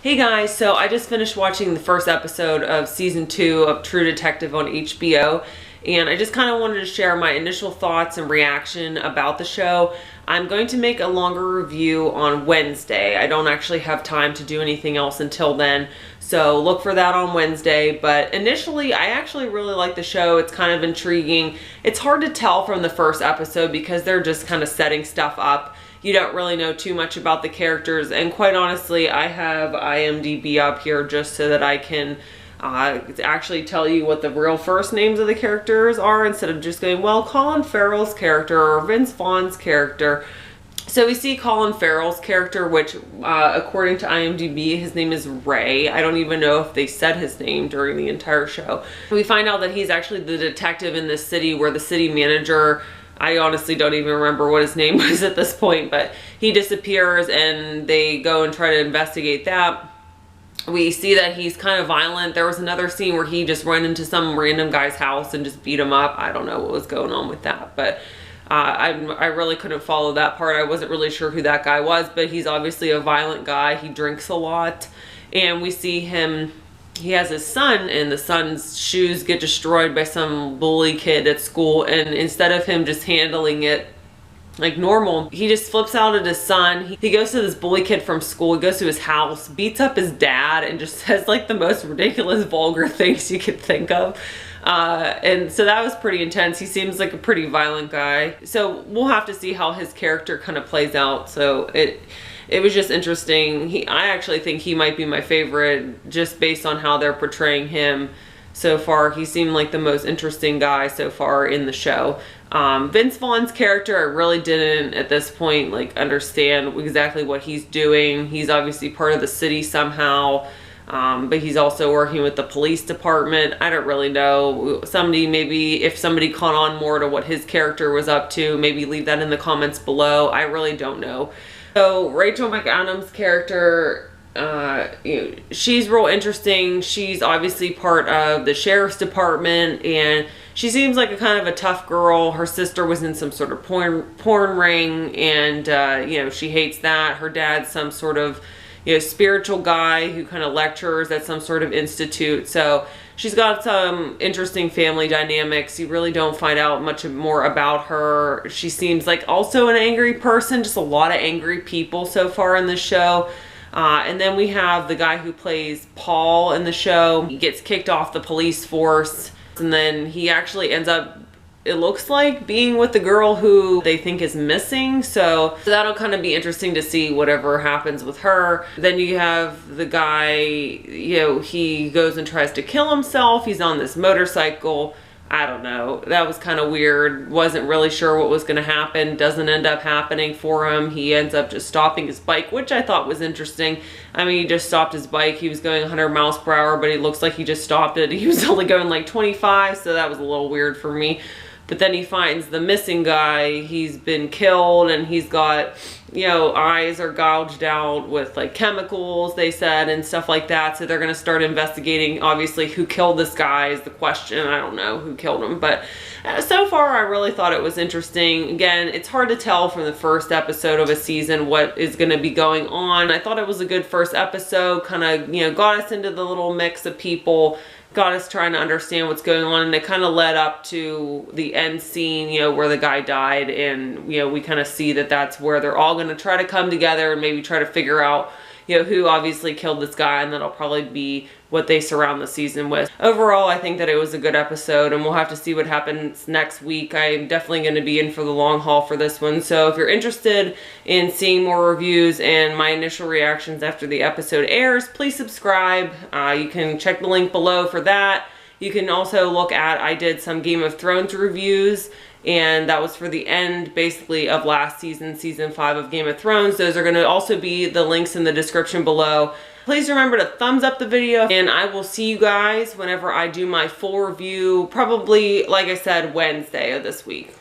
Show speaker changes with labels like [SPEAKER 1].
[SPEAKER 1] Hey guys, so I just finished watching the first episode of season 2 of True Detective on HBO, and I just kind of wanted to share my initial thoughts and reaction about the show. I'm going to make a longer review on Wednesday. I don't actually have time to do anything else until then, so look for that on Wednesday. But initially, I actually really like the show. It's kind of intriguing. It's hard to tell from the first episode because they're just kind of setting stuff up. You don't really know too much about the characters, and quite honestly, I have IMDb up here just so that I can actually tell you what the real first names of the characters are instead of just going, well, Colin Farrell's character or Vince Vaughn's character. So we see Colin Farrell's character, which according to IMDb, his name is Ray. I don't even know if they said his name during the entire show. We find out that he's actually the detective in this city where the city manager, I honestly don't even remember what his name was at this point, but he disappears and they go and try to investigate that. We see that he's kind of violent. There was another scene where he just ran into some random guy's house and just beat him up. I don't know what was going on with that, but I really couldn't follow that part. I wasn't really sure who that guy was, but he's obviously a violent guy. He drinks a lot, and we see him. He has his son, and the son's shoes get destroyed by some bully kid at school, and instead of him just handling it like normal, he just flips out at his son. He goes to this bully kid from school, he goes to his house, beats up his dad, and just says like the most ridiculous, vulgar things you could think of. And so that was pretty intense. He seems like a pretty violent guy. So we'll have to see how his character kind of plays out. So it was just interesting. I actually think he might be my favorite just based on how they're portraying him so far. He seemed like the most interesting guy so far in the show. Vince Vaughn's character, I really didn't at this point like understand exactly what he's doing. He's obviously part of the city somehow, but he's also working with the police department. I don't really know. Maybe if somebody caught on more to what his character was up to, maybe leave that in the comments below. I really don't know. So Rachel McAdams' character, she's real interesting. She's obviously part of the sheriff's department, and she seems like a kind of a tough girl. Her sister was in some sort of porn ring, and she hates that. Her dad's some sort of spiritual guy who kind of lectures at some sort of institute. So she's got some interesting family dynamics. You really don't find out much more about her. She seems like also an angry person, just a lot of angry people so far in the show. And then we have the guy who plays Paul in the show. He gets kicked off the police force, and then he actually ends up, it looks like, being with the girl who they think is missing. So that'll kind of be interesting to see whatever happens with her. Then you have the guy, he goes and tries to kill himself. He's on this motorcycle. I don't know. That was kind of weird. Wasn't really sure what was going to happen. Doesn't end up happening for him. He ends up just stopping his bike, which I thought was interesting. I mean, he just stopped his bike. He was going 100 miles per hour, but it looks like he just stopped it. He was only going like 25, so that was a little weird for me. But then he finds the missing guy. He's been killed, and he's got, eyes are gouged out with like chemicals, they said, and stuff like that. So they're going to start investigating. Obviously, who killed this guy is the question. I don't know who killed him, but so far I really thought it was interesting. Again, it's hard to tell from the first episode of a season what is going to be going on. I thought it was a good first episode, kind of, got us into the little mix of people, got us trying to understand what's going on, and it kind of led up to the end scene, where the guy died, and we kind of see that that's where they're all going to try to come together and maybe try to figure out who obviously killed this guy, and that'll probably be what they surround the season with. Overall, I think that it was a good episode, and we'll have to see what happens next week. I'm definitely going to be in for the long haul for this one, so if you're interested in seeing more reviews and my initial reactions after the episode airs, please subscribe. You can check the link below for that. You can also look at, I did some Game of Thrones reviews, and that was for the end basically of last season, season 5 of Game of Thrones. Those are going to also be the links in the description below. Please remember to thumbs up the video, and I will see you guys whenever I do my full review, probably, like I said, Wednesday of this week.